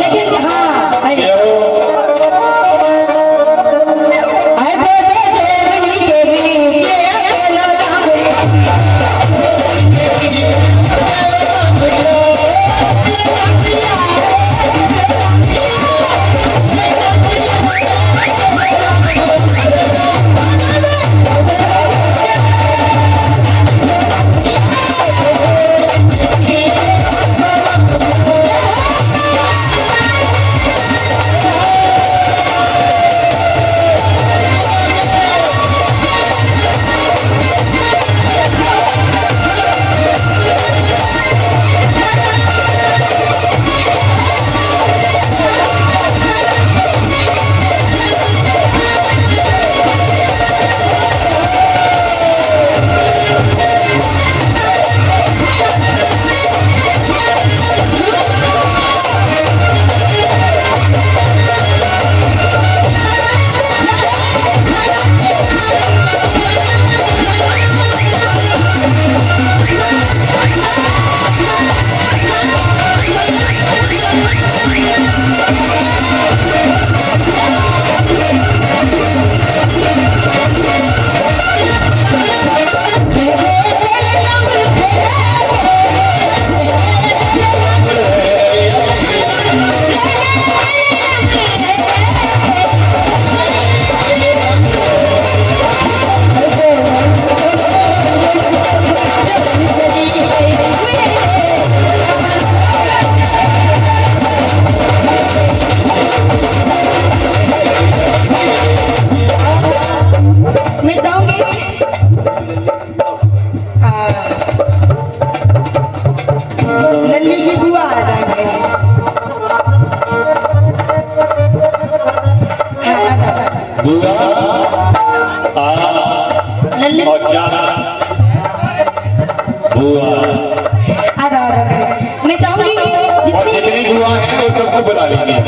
लेकिन हाँ आइए जा बुआ। आ जाओ आ जाओ। मैं चाहूंगी और जितनी बुआ है वो सबको बुला लीजिए।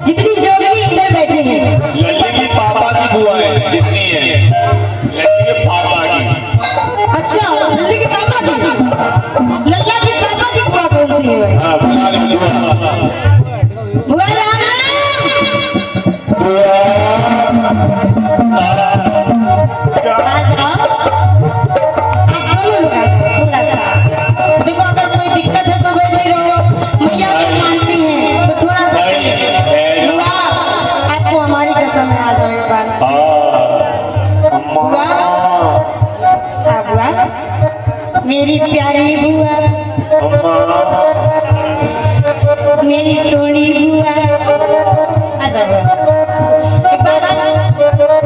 जितनी जो भी इधर बैठे हैं लल्ली की पापा की बुआ है जितनी है, लल्ली के पापा की। अच्छा लल्ला के पापा की, लल्ला के पापा की बुआ कौन सी है? हाँ बुला ली बुआ। बुआ राम आ जाओ। आप दोनों लोग आ जाओ थोड़ा सा। देखो अगर कोई दिक्कत है तो बैठी रहो, मैया को मानती हैं तो थोड़ा सा बुआ आपको हमारी कसम है, आ जाओ एक बार। बुआ बुआ मेरी प्यारी बुआ, मेरी सोनी बुआ, आ जाओ एक बार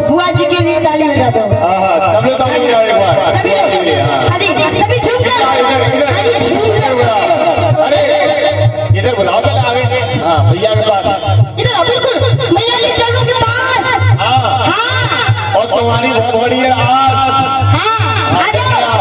बुआ जी के लिए ताली बजा दो। तब लोग ताली बजाओ एक बार। सभी लोग अरे सभी झूम कर, अरे झूम कर। अरे इधर बुलाओ पहले आगे। हाँ भैया के पास। इधर आओ, बिल्कुल मैया के चरणों के पास। हाँ हाँ और तुम्हारी बहुत बड़ी है आस। हाँ आ जाओ।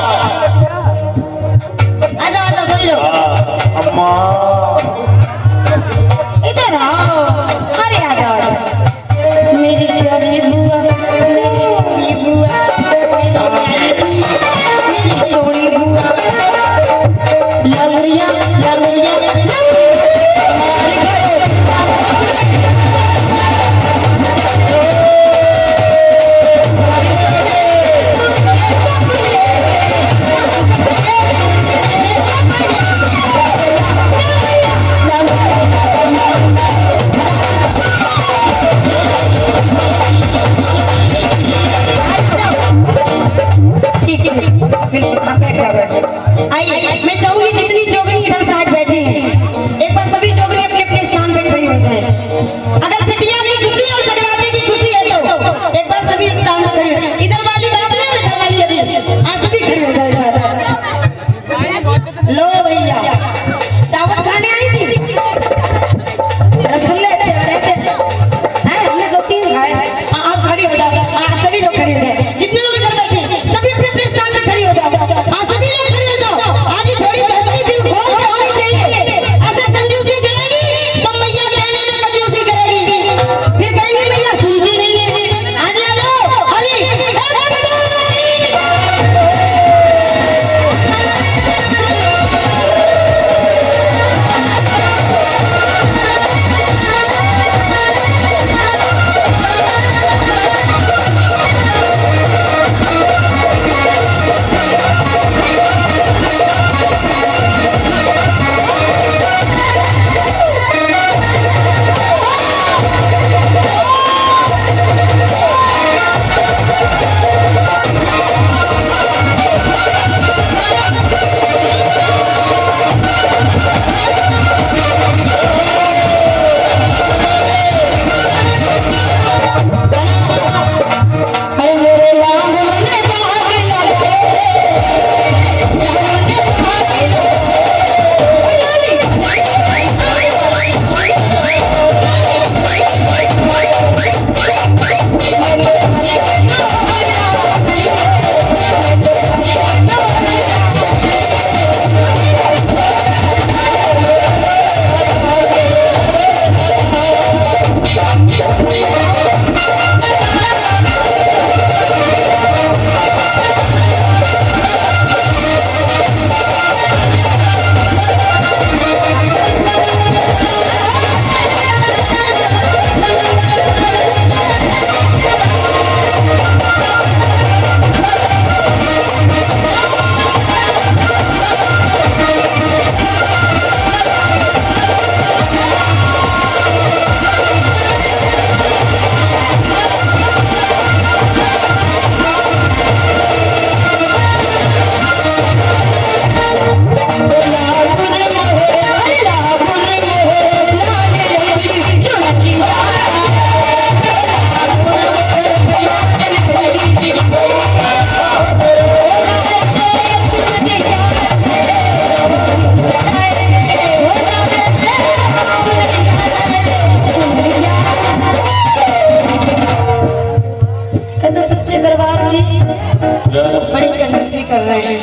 बड़ी कंजूसी कर रहे हैं।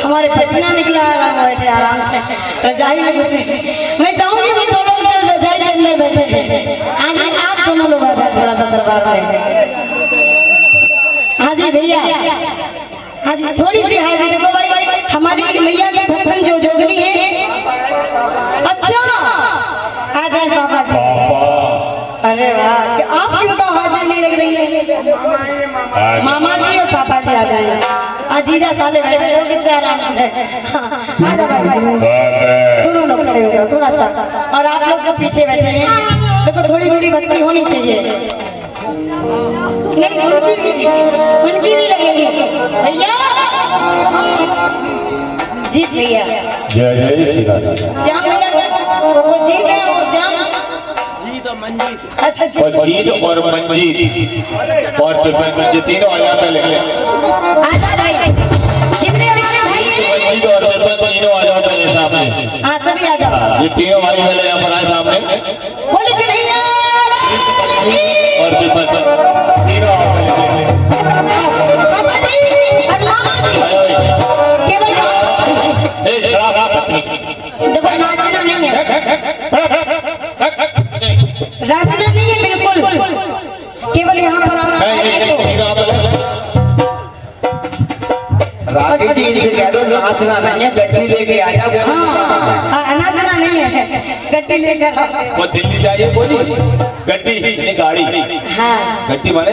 हमारे पसीना निकला आराम बैठे आराम से रजाई में घुसे। मैं चाहूंगी भी दोनों जो रजाई के अंदर बैठे हैं आज आप दोनों लोग आ जाए थोड़ा सा दरबार में। हाजी भैया हाजी थोड़ी सी हाजी देखो भाई हमारी मैया की भक्तन जो जोगनी है। अच्छा आ जाए बाबा जी। अरे वाह कि आपकी बताओ हाजिर नहीं लग रही है। मामा जी और पापा जी आ जाए। अजीजा साले बैठे हो कितने आराम से। आ जाओ भाई दोनों लोग खड़े हो जाओ थोड़ा सा। और आप लोग जो पीछे बैठे हैं देखो थोड़ी थोड़ी भक्ति होनी चाहिए। नहीं उनकी भी लगेगी भैया। जीत भैया जय जय श्री राम। श्याम भैया वो जीत है और श्याम अच्छा और जीत और मंजीत और ये तीनों आ जाते लिख ले। आजा भाई कितने हमारे भाई हैं? मंजीत और बिरबल तीनों आ जाओ मेरे सामने। हाँ सभी आ जाओ। ये तीनों भाई वाले यहाँ पर आए सामने बोले कि भैया और बिरबल तीनों आओ पहले। पापा जी और मामा जी केवल देखो नाचना नहीं है नाचना नहीं है बिल्कुल केवल यहाँ पर आना है। राकेश जी इनसे कह दो नाचना नहीं है गड्डी लेके आ जाओ। हाँ नाचना नहीं है गड्डी लेकर आओ। वो दिल्ली जाइए बोली गड्डी नहीं गाड़ी। हाँ गड्डी माने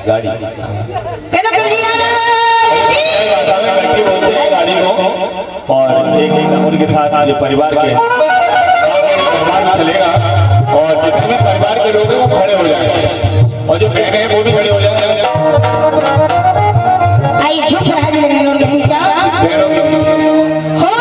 गाड़ी। कहना कि भैया गड्डी बोलते हैं गाड़ी को। और एक एक उनके साथ ये परिवार के परिवार में चलेगा और जितने भी परिवार के लोग हैं वो खड़े हो जाएंगे और जो बहनें हैं वो भी खड़े हो जाएंगे।